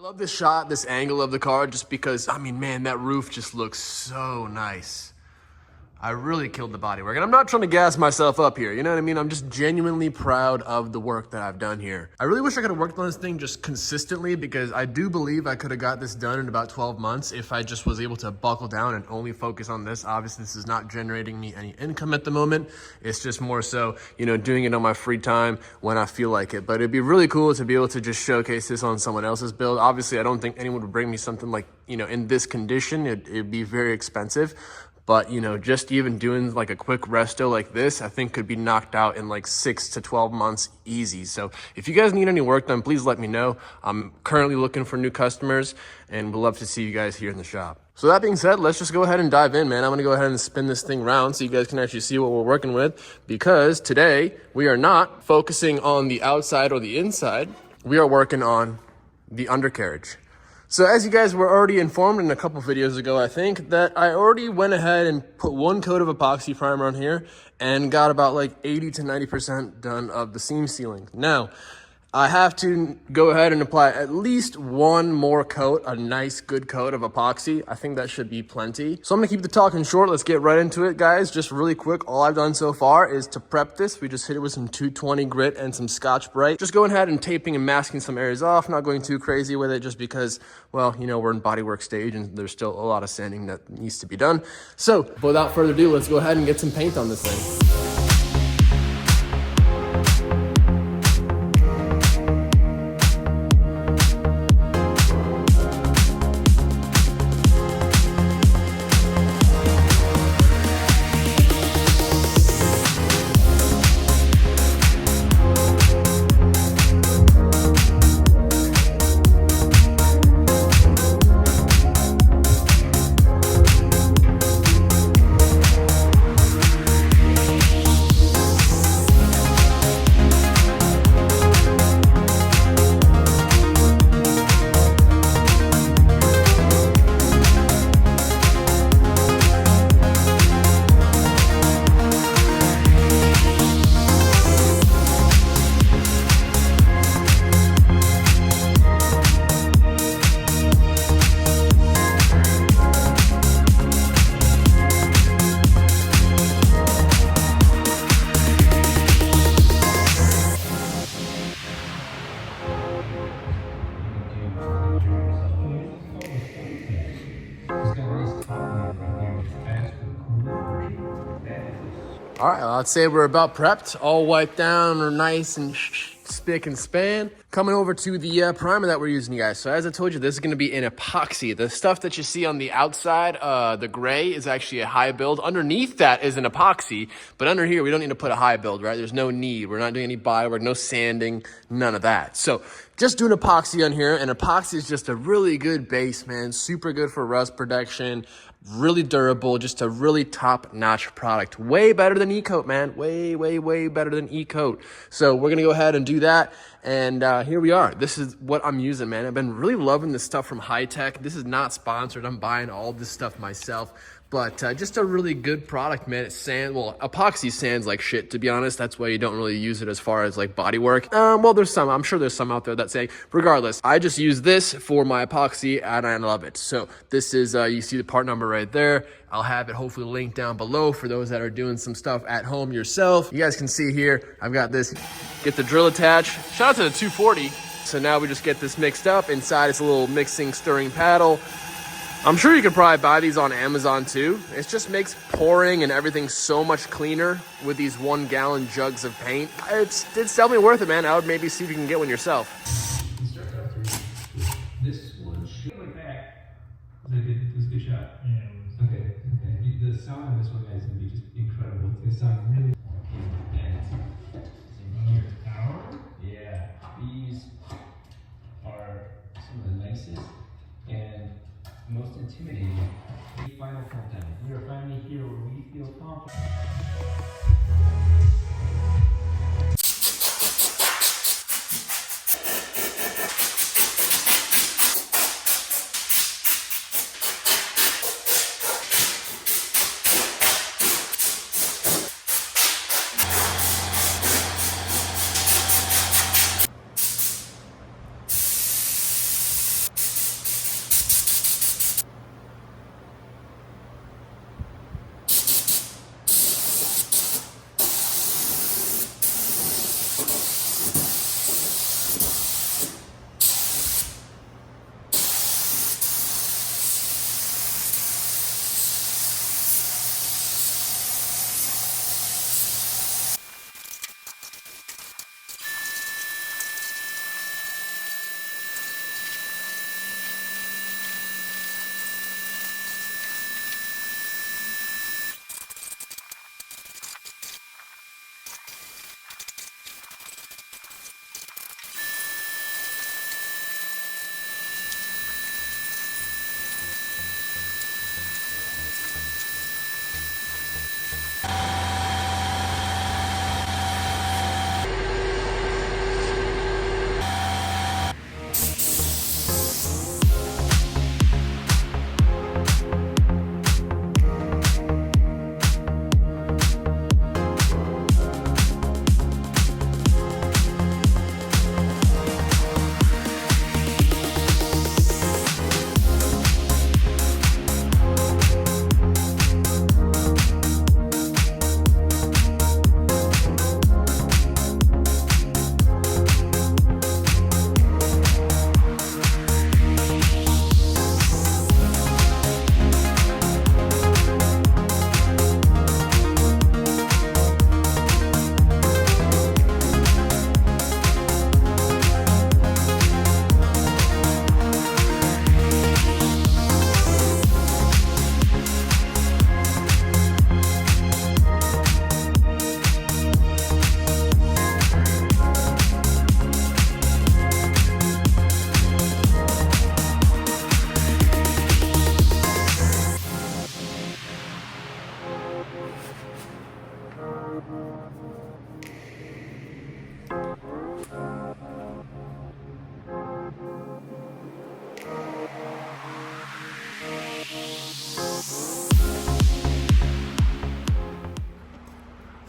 love this shot, this angle of the car, just because, I mean, man, that roof just looks so nice. I really killed the bodywork. And I'm not trying to gas myself up here, you know what I mean? I'm just genuinely proud of the work that I've done here. I really wish I could have worked on this thing just consistently, because I do believe I could have got this done in about 12 months if I just was able to buckle down and only focus on this. Obviously, this is not generating me any income at the moment. It's just more so, you know, doing it on my free time when I feel like it. But it'd be really cool to be able to just showcase this on someone else's build. Obviously, I don't think anyone would bring me something like, you know, in this condition. It'd be very expensive. But, you know, just even doing like a quick resto like this, I think could be knocked out in like 6 to 12 months easy. So if you guys need any work done, please let me know. I'm currently looking for new customers and would love to see you guys here in the shop. So that being said, let's just go ahead and dive in, man. I'm gonna go ahead and spin this thing around so you guys can actually see what we're working with, because today we are not focusing on the outside or the inside. We are working on the undercarriage. So as you guys were already informed in a couple videos ago, I think, that I already went ahead and put one coat of epoxy primer on here and got about like 80 to 90% done of the seam sealing. Now, I have to go ahead and apply at least one more coat, a nice good coat of epoxy. I think that should be plenty. So I'm gonna keep the talking short. Let's get right into it, guys. Just really quick, all I've done so far is to prep this. We just hit it with some 220 grit and some Scotch-Brite. Just going ahead and taping and masking some areas off, not going too crazy with it just because, well, you know, we're in bodywork stage and there's still a lot of sanding that needs to be done. So without further ado, let's go ahead and get some paint on this thing. All right, well, I'd say we're about prepped, all wiped down, or nice and spick and span. Coming over to the primer that we're using, you guys. So as I told you, this is gonna be an epoxy. The stuff that you see on the outside, the gray, is actually a high build. Underneath that is an epoxy, but under here, we don't need to put a high build, right? There's no need. We're not doing any bodywork, no sanding, none of that. So just doing epoxy on here, and epoxy is just a really good base, man. Super good for rust protection. Really durable, just a really top-notch product. Way better than E-Coat, man. Way, way, way better than E-Coat. So we're gonna go ahead and do that. And here we are. This is what I'm using, man. I've been really loving this stuff from High Tech. This is not sponsored. I'm buying all this stuff myself. But just a really good product, man. It sands, well, epoxy sands like shit, to be honest. That's why you don't really use it as far as like body work. Well, there's some, I'm sure there's some out there that say, regardless, I just use this for my epoxy and I love it. So this is, you see the part number right there. I'll have it hopefully linked down below for those that are doing some stuff at home yourself. You guys can see here, I've got this, get the drill attached. Shout out to the 240. So now we just get this mixed up. Inside it's a little mixing, stirring paddle. I'm sure you could probably buy these on Amazon too. It just makes pouring and everything so much cleaner with these 1 gallon jugs of paint. It's definitely worth it, man. I would maybe see if you can get one yourself. This one should like that. It was a good shot. Yeah. Okay. The sound on this one, guys, is gonna be just incredible. It's gonna sound really. Yeah. These are some of the nicest and most intimidating. The final countdown. We are finally here where we feel confident.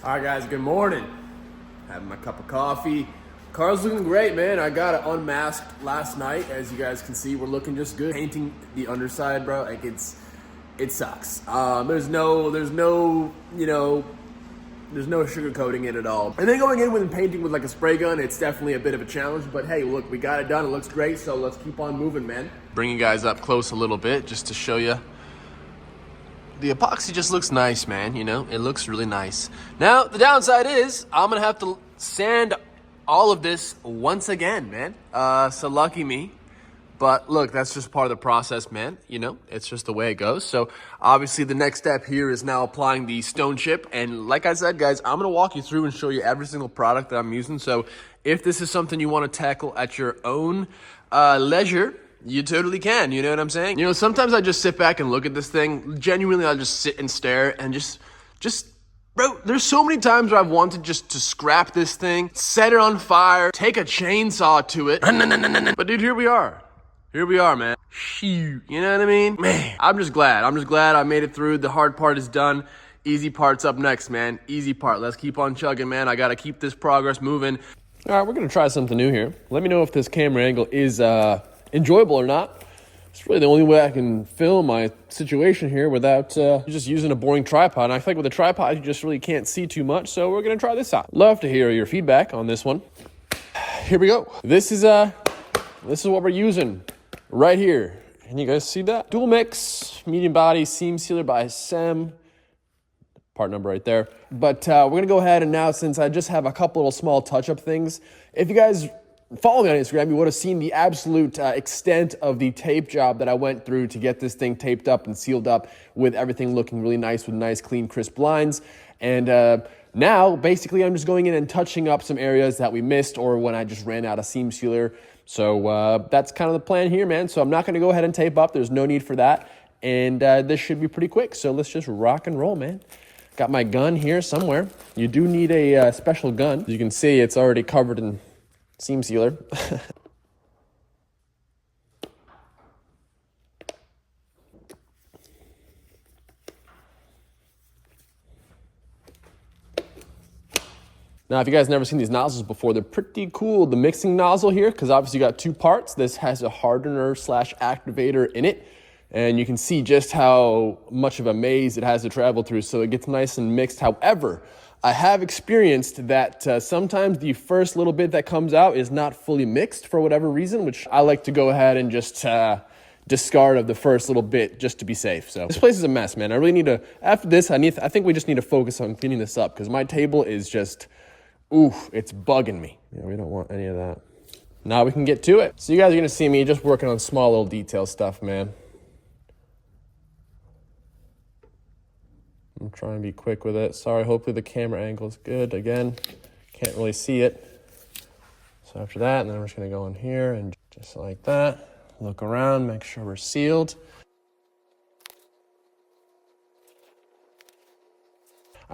All right, guys, good morning. Having my cup of coffee. Car's looking great, man. I got it unmasked last night. As you guys can see, we're looking just good. Painting the underside, bro, like it sucks. There's no sugarcoating it at all. And then going in with painting with like a spray gun, it's definitely a bit of a challenge, but hey, look, we got it done. It looks great, so let's keep on moving, man. Bring you guys up close a little bit just to show you. The epoxy just looks nice, man, you know? It looks really nice. Now, the downside is I'm gonna have to sand all of this once again, man. So lucky me. But look, that's just part of the process, man. You know, it's just the way it goes. So obviously the next step here is now applying the stone chip. And like I said, guys, I'm gonna walk you through and show you every single product that I'm using. So if this is something you wanna tackle at your own leisure, you totally can, you know what I'm saying? You know, sometimes I just sit back and look at this thing. Genuinely, I'll just sit and stare and just, bro, there's so many times where I've wanted just to scrap this thing, set it on fire, take a chainsaw to it. But dude, here we are. Here we are, man. Shoot, you know what I mean? Man, I'm just glad I made it through. The hard part is done. Easy part's up next, man. Easy part. Let's keep on chugging, man. I gotta keep this progress moving. All right, we're gonna try something new here. Let me know if this camera angle is enjoyable or not. It's really the only way I can film my situation here without just using a boring tripod. And I think with a tripod, you just really can't see too much. So we're gonna try this out. Love to hear your feedback on this one. Here we go. This is what we're using right here. Can you guys see that? Dual mix, medium body, seam sealer by Sem. Part number right there. But we're gonna go ahead and now, since I just have a couple little small touch-up things, if you guys follow me on Instagram, you would have seen the absolute extent of the tape job that I went through to get this thing taped up and sealed up with everything looking really nice with nice, clean, crisp lines. And now, basically, I'm just going in and touching up some areas that we missed or when I just ran out of seam sealer. So that's kind of the plan here, man. So I'm not going to go ahead and tape up. There's no need for that. And this should be pretty quick. So let's just rock and roll, man. Got my gun here somewhere. You do need a special gun. As you can see, it's already covered in seam sealer. Now, if you guys never seen these nozzles before, they're pretty cool. The mixing nozzle here, because obviously you got two parts. This has a hardener / activator in it. And you can see just how much of a maze it has to travel through. So it gets nice and mixed. However, I have experienced that sometimes the first little bit that comes out is not fully mixed for whatever reason, which I like to go ahead and just discard of the first little bit just to be safe. So this place is a mess, man. I really need to, after this, I think we just need to focus on cleaning this up because my table is just, it's bugging me. Yeah, we don't want any of that. Now we can get to it. So you guys are gonna see me just working on small little detail stuff, man. I'm trying to be quick with it. Sorry, hopefully the camera angle is good. Again, can't really see it. So after that, and then we're just gonna go in here and just like that, look around, make sure we're sealed.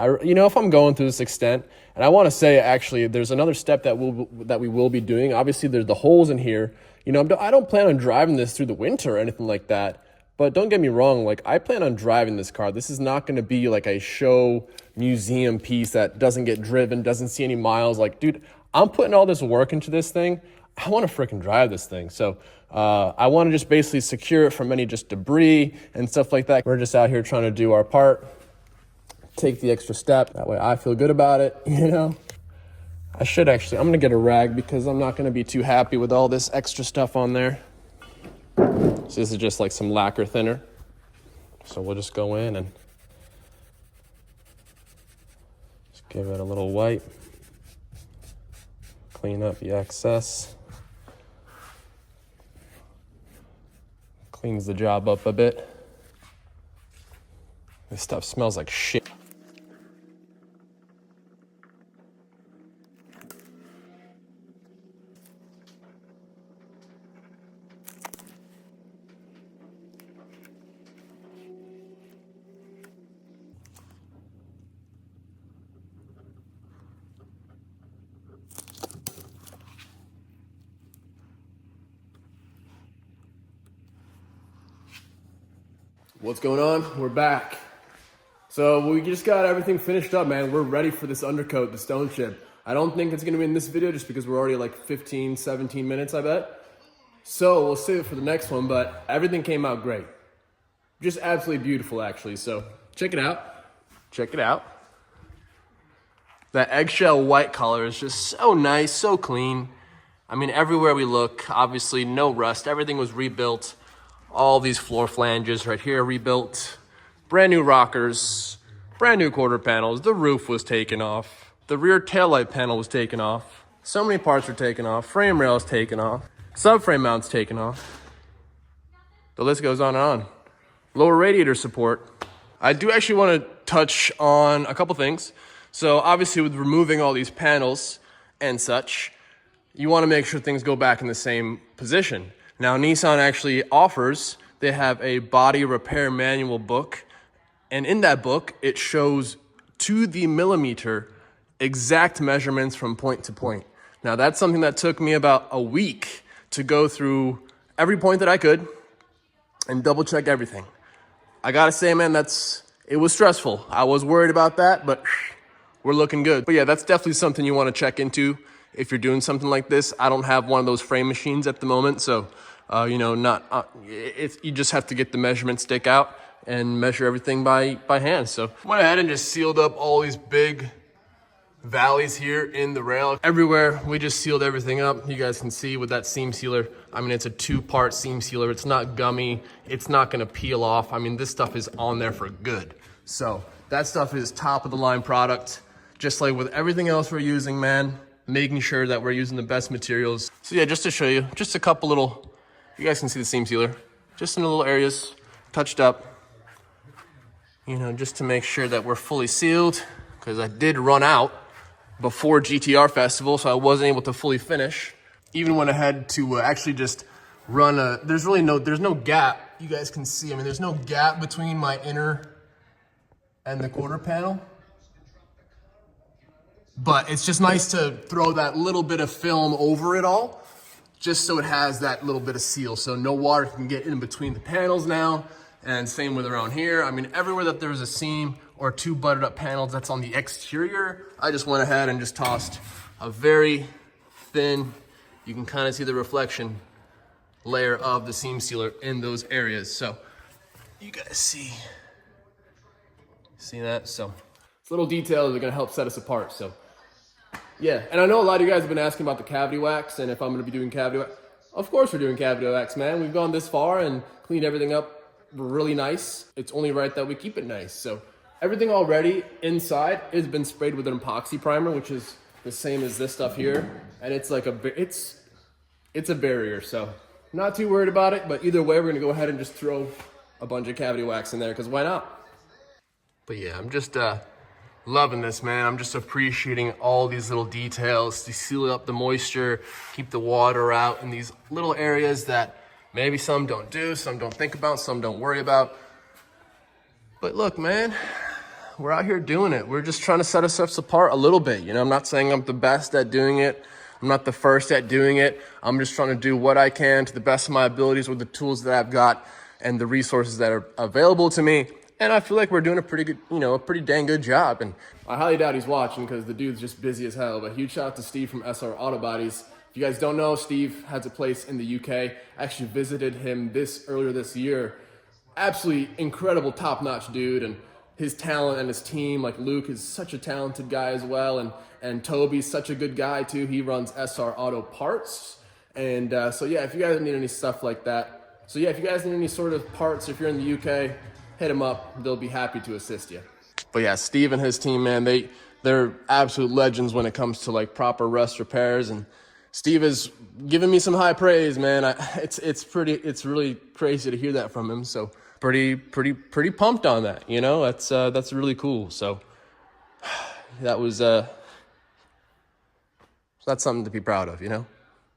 If I'm going through this extent, and I want to say actually, there's another step that we will be doing. Obviously, there's the holes in here. I don't plan on driving this through the winter or anything like that. But don't get me wrong, like I plan on driving this car. This is not going to be like a show museum piece that doesn't get driven, doesn't see any miles. Like, dude, I'm putting all this work into this thing. I want to freaking drive this thing. So I want to just basically secure it from any just debris and stuff like that. We're just out here trying to do our part, take the extra step. That way I feel good about it, I should actually, I'm going to get a rag because I'm not going to be too happy with all this extra stuff on there. So this is just like some lacquer thinner. So we'll just go in and just give it a little wipe. Clean up the excess. Cleans the job up a bit. This stuff smells like shit. What's going on? We're back. So we just got everything finished up, man. We're ready for this undercoat, the stone chip. I don't think it's gonna be in this video just because we're already like 15, 17 minutes, I bet. So we'll save it for the next one, but everything came out great. Just absolutely beautiful, actually. So check it out. Check it out. That eggshell white color is just so nice, so clean. I mean, everywhere we look, obviously no rust. Everything was rebuilt. All these floor flanges right here rebuilt. Brand new rockers, brand new quarter panels. The roof was taken off. The rear taillight panel was taken off. So many parts were taken off. Frame rails taken off. Subframe mounts taken off. The list goes on and on. Lower radiator support. I do actually want to touch on a couple things. So obviously with removing all these panels and such, you want to make sure things go back in the same position. Now Nissan actually offers, they have a body repair manual book. And in that book, it shows to the millimeter exact measurements from point to point. Now that's something that took me about a week to go through every point that I could and double check everything. I gotta say, man, it was stressful. I was worried about that, but we're looking good. But yeah, that's definitely something you wanna check into if you're doing something like this. I don't have one of those frame machines at the moment, so you just have to get the measurement stick out and measure everything by hand. So went ahead and just sealed up all these big valleys here in the rail. Everywhere, we just sealed everything up. You guys can see with that seam sealer. I mean, it's a 2-part seam sealer. It's not gummy. It's not gonna peel off. I mean, this stuff is on there for good. So that stuff is top of the line product. Just like with everything else we're using, man, making sure that we're using the best materials. So yeah, just to show you, just a couple little, you guys can see the seam sealer, just in the little areas, touched up, just to make sure that we're fully sealed, because I did run out before GTR Festival, so I wasn't able to fully finish. Even went ahead to actually just run there's no gap. You guys can see, I mean, there's no gap between my inner and the quarter panel. But it's just nice to throw that little bit of film over it all, just so it has that little bit of seal, so no water can get in between the panels now. And same with around here. I mean, everywhere that there's a seam or 2 buttered up panels that's on the exterior, I just went ahead and just tossed a very thin, you can kind of see the reflection layer of the seam sealer in those areas. So you guys see that? So it's little details that are gonna help set us apart. So yeah, and I know a lot of you guys have been asking about the cavity wax and if I'm gonna be doing cavity wax. Of course we're doing cavity wax, man. We've gone this far and cleaned everything up really nice. It's only right that we keep it nice. So everything already inside has been sprayed with an epoxy primer, which is the same as this stuff here. And it's like it's a barrier. So not too worried about it, but either way, we're gonna go ahead and just throw a bunch of cavity wax in there, because why not? But yeah, I'm just loving this, man. I'm just appreciating all these little details to seal up the moisture, keep the water out in these little areas that maybe some don't do, some don't think about, some don't worry about. But look, man, we're out here doing it. We're just trying to set ourselves apart a little bit. I'm not saying I'm the best at doing it. I'm not the first at doing it. I'm just trying to do what I can to the best of my abilities with the tools that I've got and the resources that are available to me. And I feel like we're doing a pretty good, a pretty dang good job. And I highly doubt he's watching because the dude's just busy as hell. But huge shout out to Steve from SR Auto Bodies. If you guys don't know, Steve has a place in the UK. I actually visited him earlier this year. Absolutely incredible, top-notch dude, and his talent and his team. Like Luke is such a talented guy as well, and Toby's such a good guy too. He runs SR Auto Parts, and so yeah, if you guys need any stuff like that, so yeah, if you guys need any sort of parts, if you're in the UK, hit him up. They'll be happy to assist you. But yeah, Steve and his team, man, they're absolute legends when it comes to like proper rust repairs, and Steve has given me some high praise, man. It's really crazy to hear that from him. So pretty pumped on that. That's really cool. So that's something to be proud of,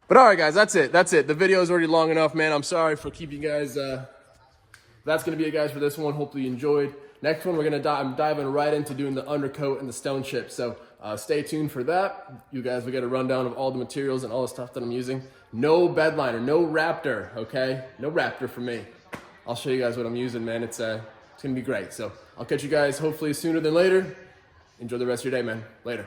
But all right, guys, that's it. The video is already long enough, man. I'm sorry for keeping you guys. That's gonna be it, guys, for this one. Hopefully you enjoyed. Next one, I'm diving right into doing the undercoat and the stone chip. So stay tuned for that. You guys will get a rundown of all the materials and all the stuff that I'm using. No bedliner, no Raptor, okay? No Raptor for me. I'll show you guys what I'm using, man. It's It's gonna be great. So I'll catch you guys hopefully sooner than later. Enjoy the rest of your day, man. Later.